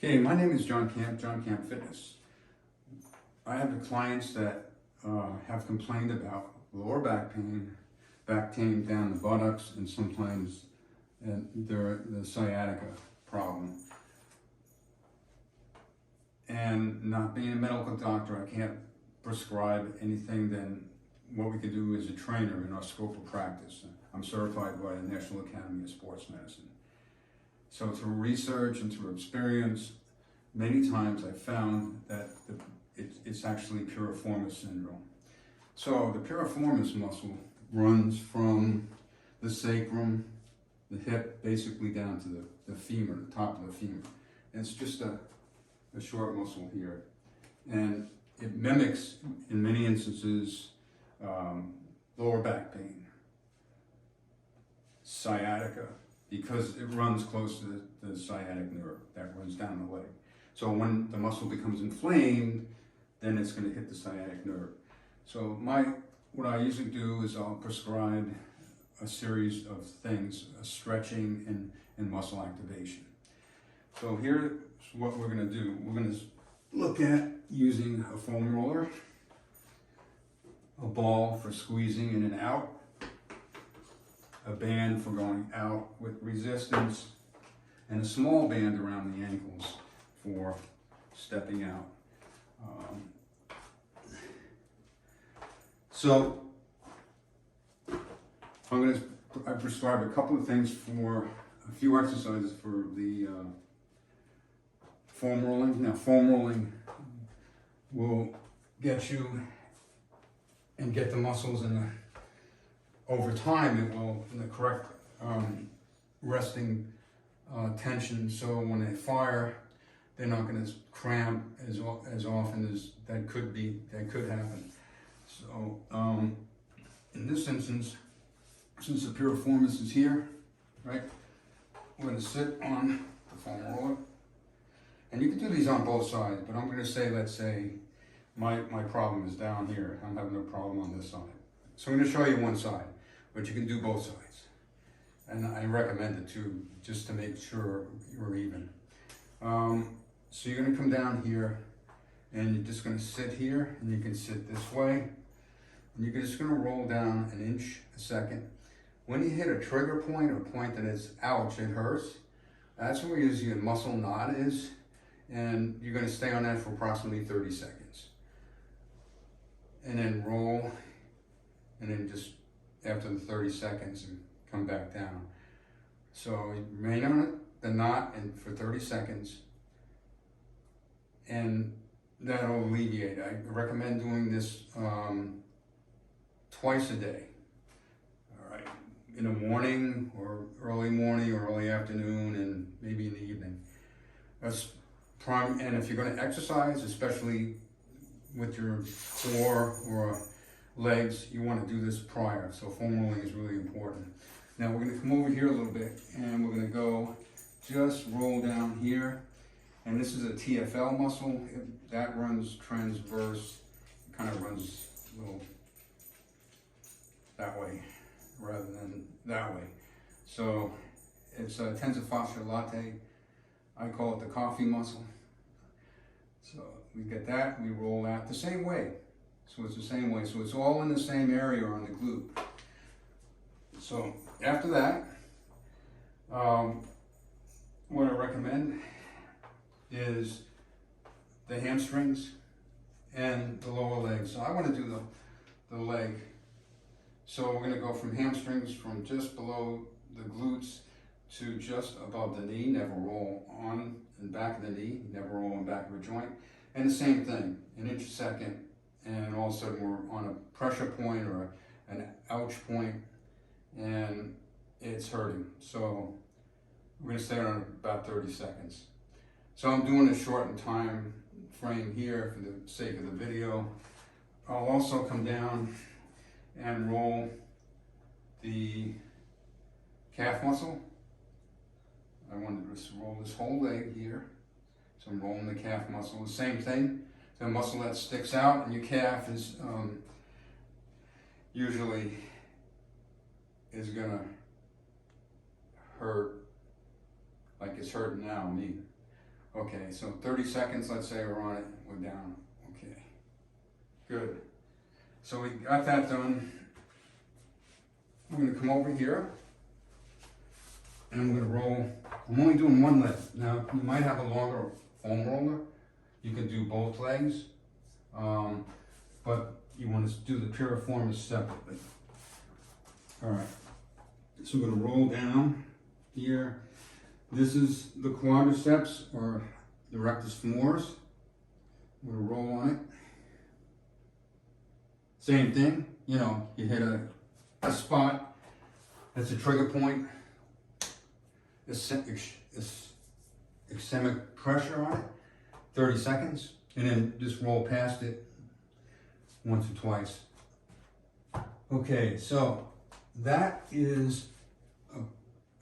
Okay, my name is John Camp Fitness. I have clients that have complained about lower back pain down the buttocks, and sometimes the sciatica problem. And not being a medical doctor, I can't prescribe anything than what we can do as a trainer in our scope of practice. I'm certified by the National Academy of Sports Medicine. So through research and through experience, many times I've found that it's actually piriformis syndrome. So the piriformis muscle runs from the sacrum, the hip, basically down to the femur, the top of the femur. And it's just a short muscle here. And it mimics, in many instances, lower back pain, sciatica, because it runs close to the sciatic nerve that runs down the leg. So when the muscle becomes inflamed, then it's going to hit the sciatic nerve. So what I usually do is I'll prescribe a series of things, stretching and muscle activation. So here's what we're going to do. We're going to look at using a foam roller, a ball for squeezing in and out, a band for going out with resistance, and a small band around the ankles for stepping out. So I prescribe a couple of things for a few exercises for the foam rolling. Now, foam rolling will get you and get the muscles over time, it will in the correct resting tension. So when they fire, they're not going to cramp as often as that could happen. So in this instance, since the piriformis is here, right, we're going to sit on the foam roller, and you can do these on both sides. But I'm going to say, let's say, my problem is down here. I'm having a problem on this side. So I'm going to show you one side, but you can do both sides. And I recommend it too, just to make sure you're even. So you're going to come down here, and you're just going to sit here, and you can sit this way. And you're just going to roll down an inch a second. When you hit a trigger point, or a point that is, ouch, it hurts, that's where usually a muscle knot is. And you're going to stay on that for approximately 30 seconds. And then roll, and then just after the 30 seconds, and come back down. So you remain on the knot and for 30 seconds, and that'll alleviate. I recommend doing this twice a day. All right, in the morning, or early morning, or early afternoon, and maybe in the evening. That's prime. And if you're going to exercise, especially with your core or legs, you want to do this prior. So foam rolling is really important. Now we're going to come over here a little bit, and we're going to go just roll down here. And this is a TFL muscle. That runs transverse, kind of runs a little that way rather than that way. So it's a tensor fasciae latae. I call it the coffee muscle. So we get that, we roll out the same way. So it's the same way. So it's all in the same area on the glute. So after that, what I recommend is the hamstrings and the lower legs. So I want to do the leg. So we're going to go from hamstrings from just below the glutes to just above the knee. Never roll on and back of the knee. Never roll on back of a joint. And the same thing, an inch a second. And all of a sudden we're on a pressure point or an ouch point, and it's hurting. So we're going to stay on about 30 seconds. So I'm doing a shortened time frame here for the sake of the video. I'll also come down and roll the calf muscle. I want to just roll this whole leg here. So I'm rolling the calf muscle, the same thing. The muscle that sticks out in your calf is usually is gonna hurt like it's hurting now, me. Okay, so 30 seconds, let's say we're on it, we're down. Okay, good. So we got that done. I'm gonna come over here and I'm gonna roll. I'm only doing one leg. Now, you might have a longer foam roller. You can do both legs, but you want to do the piriformis separately. All right, so we're gonna roll down here. This is the quadriceps or the rectus femoris. I'm gonna roll on it. Same thing, you know, you hit a spot, that's a trigger point, ischemic pressure on it, 30 seconds, and then just roll past it once or twice. Okay, so that is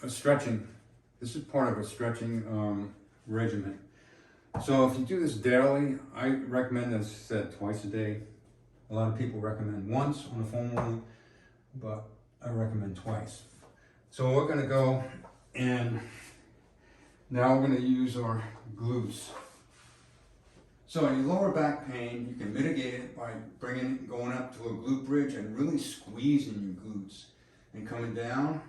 a stretching. This is part of a stretching regimen. So if you do this daily, I recommend, as I said, twice a day. A lot of people recommend once on a foam roller, but I recommend twice. So we're gonna go and now we're gonna use our glutes. So your lower back pain, you can mitigate it by going up to a glute bridge and really squeezing your glutes and coming down.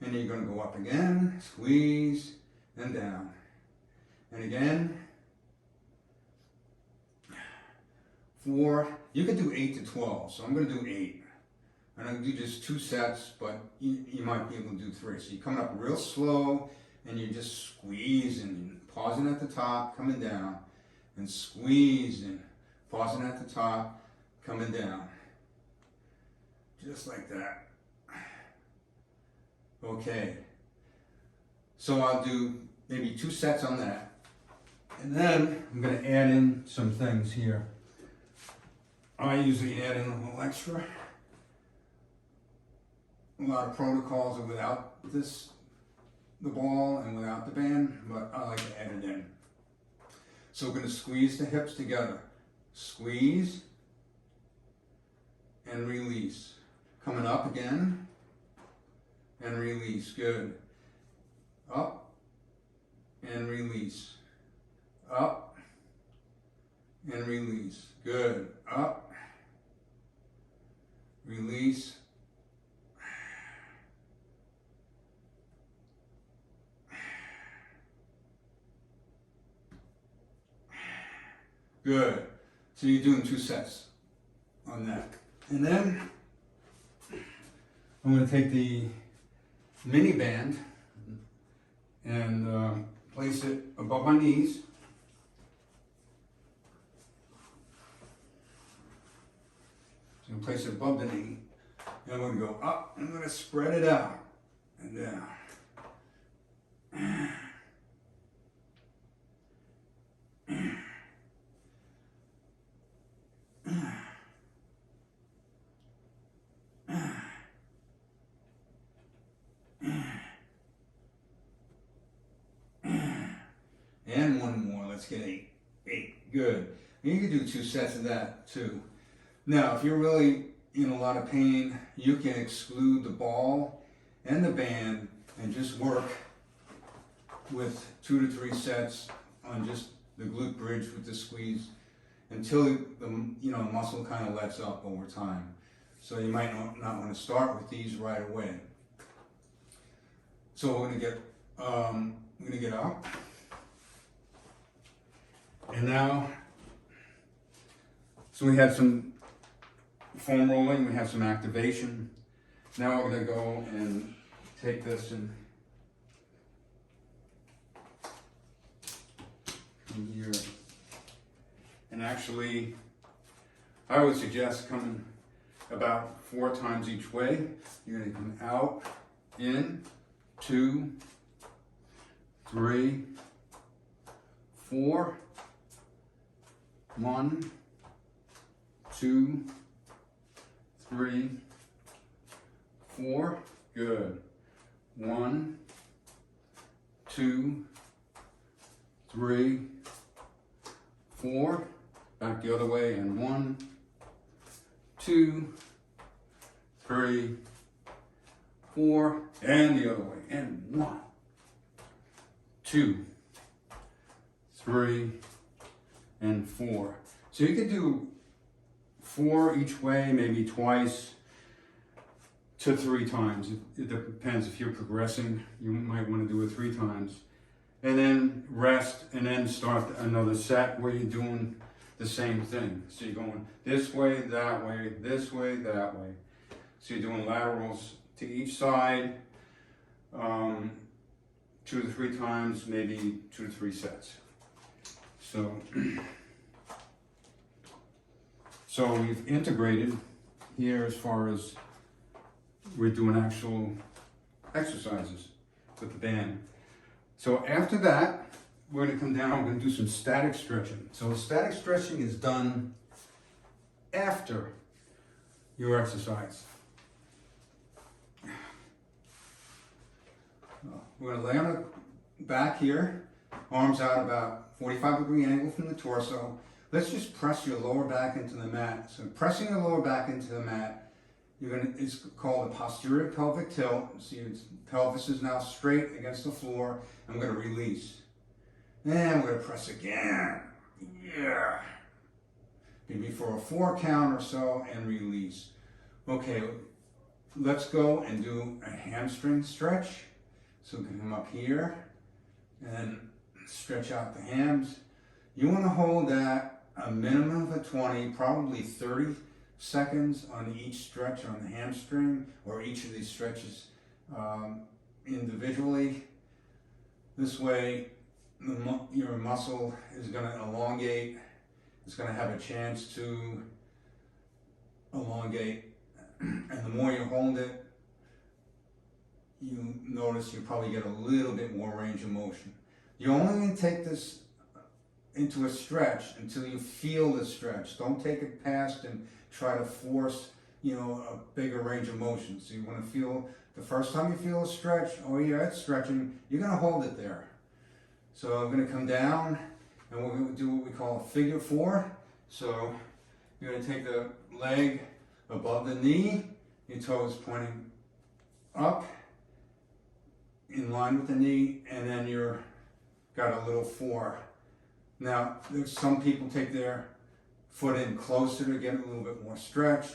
And then you're gonna go up again, squeeze, and down. And again, 4, you can do 8 to 12, so I'm gonna do 8. And I'm gonna do just 2 sets, but you might be able to do 3. So you're coming up real slow, and you're just squeezing, pausing at the top, coming down, and squeezing, pausing at the top, coming down. Just like that. Okay. So I'll do maybe 2 sets on that. And then I'm gonna add in some things here. I usually add in a little extra. A lot of protocols are without the ball and without the band, but I like to add it in. So we're going to squeeze the hips together. Squeeze and release. Coming up again and release. Good. Up and release. Up and release. Good. Up. Release. Good. So you're doing 2 sets on that. And then I'm going to take the mini band and place it above my knees. So I'm going to place it above the knee. And I'm going to go up and I'm going to spread it out and down. And one more, let's get 8. 8, good. And you can do 2 sets of that too. Now, if you're really in a lot of pain, you can exclude the ball and the band and just work with 2 to 3 sets on just the glute bridge with the squeeze until the muscle kind of lets up over time. So you might not want to start with these right away. So we're gonna get up. And now, so we had some foam rolling, we have some activation. Now we're gonna go and take this and from here. And actually, I would suggest coming about 4 times each way. You're gonna come out, in, 2, 3, 4. 1, 2, 3, 4. Good. 1, 2, 3, 4. Back the other way, and 1, 2, 3, 4, and the other way, and 1, 2, 3, and 4. So you could do 4 each way, maybe twice to 3 times. It depends if you're progressing. You might want to do it 3 times. And then rest, and then start another set where you're doing the same thing. So you're going this way, that way, this way, that way. So you're doing laterals to each side 2 to 3 times, maybe 2 to 3 sets. So we've integrated here as far as we're doing actual exercises with the band. So after that, we're going to come down, we're going to do some static stretching. So static stretching is done after your exercise. We're going to lay on the back here, arms out about 45-degree angle from the torso. Let's just press your lower back into the mat. So pressing the lower back into the mat, it's called a posterior pelvic tilt. So your pelvis is now straight against the floor. I'm going to release. And we're going to press again. Yeah. Maybe for a 4 count or so and release. Okay, let's go and do a hamstring stretch. So we can come up here and stretch out the hams. You want to hold that a minimum of 20, probably 30 seconds on each stretch on the hamstring, or each of these stretches individually. This way, your muscle is going to elongate. It's going to have a chance to elongate. And the more you hold it, you notice you probably get a little bit more range of motion. You only need to take this into a stretch until you feel the stretch. Don't take it past and try to force, a bigger range of motion. So you want to feel, the first time you feel a stretch, oh yeah, it's stretching, you're going to hold it there. So I'm going to come down and we're going to do what we call a figure 4. So you're going to take the leg above the knee, your toes pointing up in line with the knee, and then you're got a little 4. Now, some people take their foot in closer to get a little bit more stretch.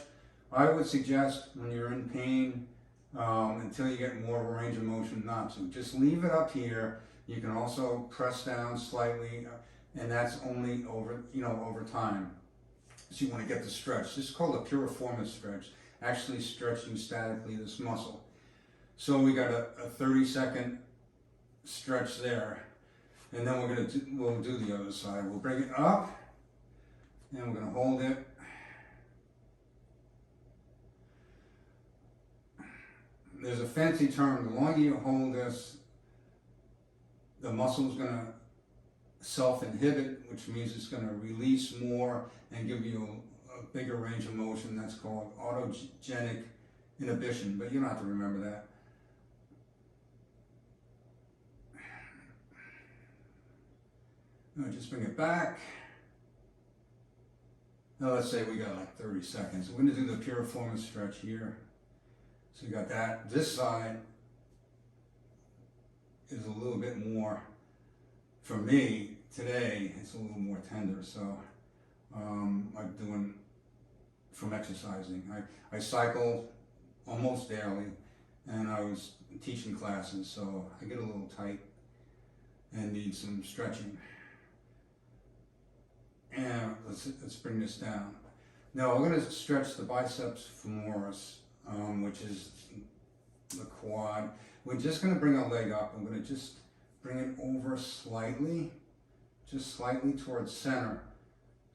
I would suggest when you're in pain, until you get more of a range of motion, not to. Just leave it up here. You can also press down slightly, and that's only over time. So you want to get the stretch. This is called a piriformis stretch, actually stretching statically this muscle. So we got a 30-second stretch there. And then we'll do the other side. We'll bring it up, and we're going to hold it. There's a fancy term. The longer you hold this, the muscle is going to self-inhibit, which means it's going to release more and give you a bigger range of motion. That's called autogenic inhibition, but you don't have to remember that. Now just bring it back. Now let's say we got like 30 seconds. We're going to do the piriformis stretch here. So you got that. This side is a little bit more, for me today, it's a little more tender. So I'm doing from exercising. I cycle almost daily, and I was teaching classes, so I get a little tight and need some stretching. And let's bring this down. Now we're going to stretch the biceps femoris, which is the quad. We're just going to bring our leg up. I'm going to just bring it over slightly, just slightly towards center.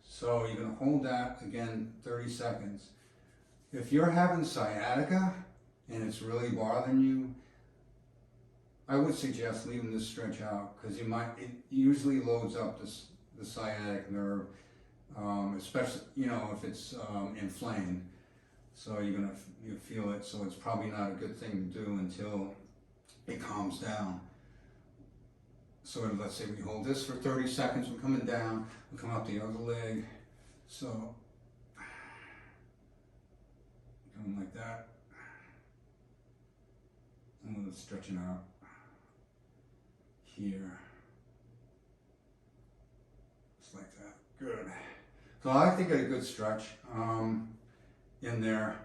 So you're going to hold that again 30 seconds. If you're having sciatica and it's really bothering you, I would suggest leaving this stretch out, because it usually loads up the sciatic nerve, especially if it's inflamed. So you feel it. So it's probably not a good thing to do until it calms down. So let's say we hold this for 30 seconds. We're coming down. We'll come up the other leg. So going like that, and we're stretching out here. like that. Good. So I like to get a good stretch in there.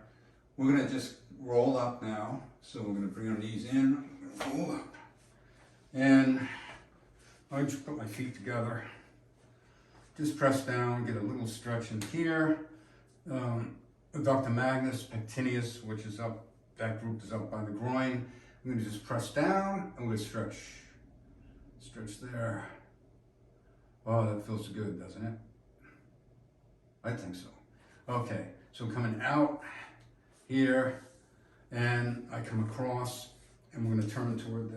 We're gonna just roll up now. So we're gonna bring our knees in, roll up. And I just put my feet together. Just press down, get a little stretch in here. Adductor magnus, pectineus, which is up, that group is up by the groin. I'm gonna just press down and we're gonna stretch. Stretch there. Oh, that feels good, doesn't it? I think so. Okay, so coming out here, and I come across, and we're gonna turn toward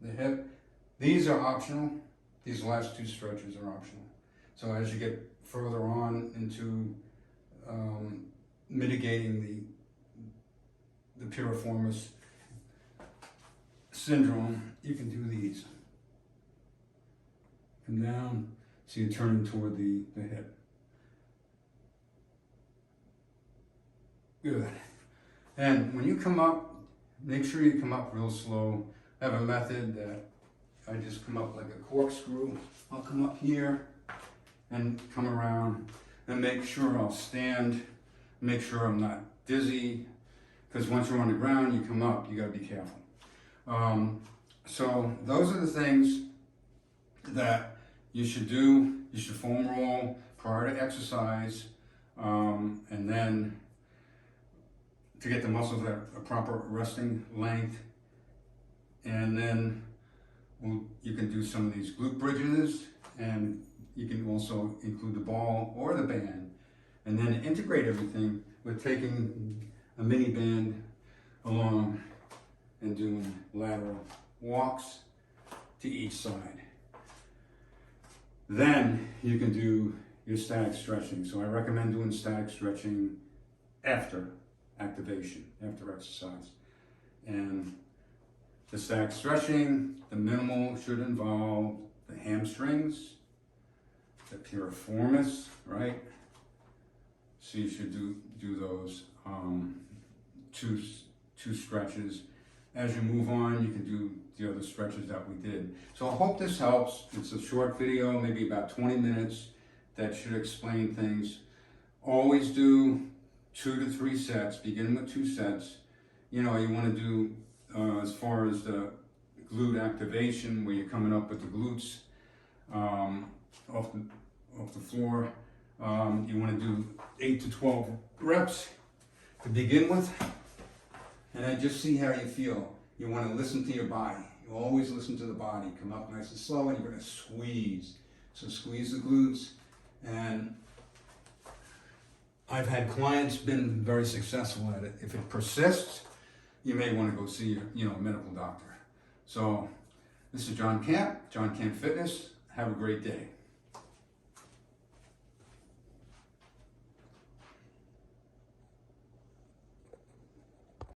the hip. These are optional. These last two stretches are optional. So as you get further on into mitigating the piriformis syndrome, you can do these. Come down, so you're turning toward the hip. Good. And when you come up, make sure you come up real slow. I have a method that I just come up like a corkscrew. I'll come up here and come around and make sure I'll stand, make sure I'm not dizzy, because once you're on the ground, you come up, you gotta be careful. So those are the things that you should do. You should foam roll prior to exercise, and then to get the muscles at a proper resting length. And then you can do some of these glute bridges, and you can also include the ball or the band, and then integrate everything with taking a mini band along and doing lateral walks to each side. Then you can do your static stretching. So I recommend doing static stretching after activation, after exercise. And the static stretching, the minimal should involve the hamstrings, the piriformis, right? So you should do those two stretches. As you move on, you can do the other stretches that we did. So I hope this helps. It's a short video, maybe about 20 minutes, that should explain things. Always do 2 to 3 sets, begin with 2 sets. You know, you want to do, as far as the glute activation, where you're coming up with the glutes off the floor, you want to do 8 to 12 reps to begin with, and then just see how you feel. You want to listen to your body. You always listen to the body. Come up nice and slow, and you're going to squeeze. So squeeze the glutes, and I've had clients been very successful at it. If it persists, you may want to go see a medical doctor. So this is John Camp Fitness. Have a great day.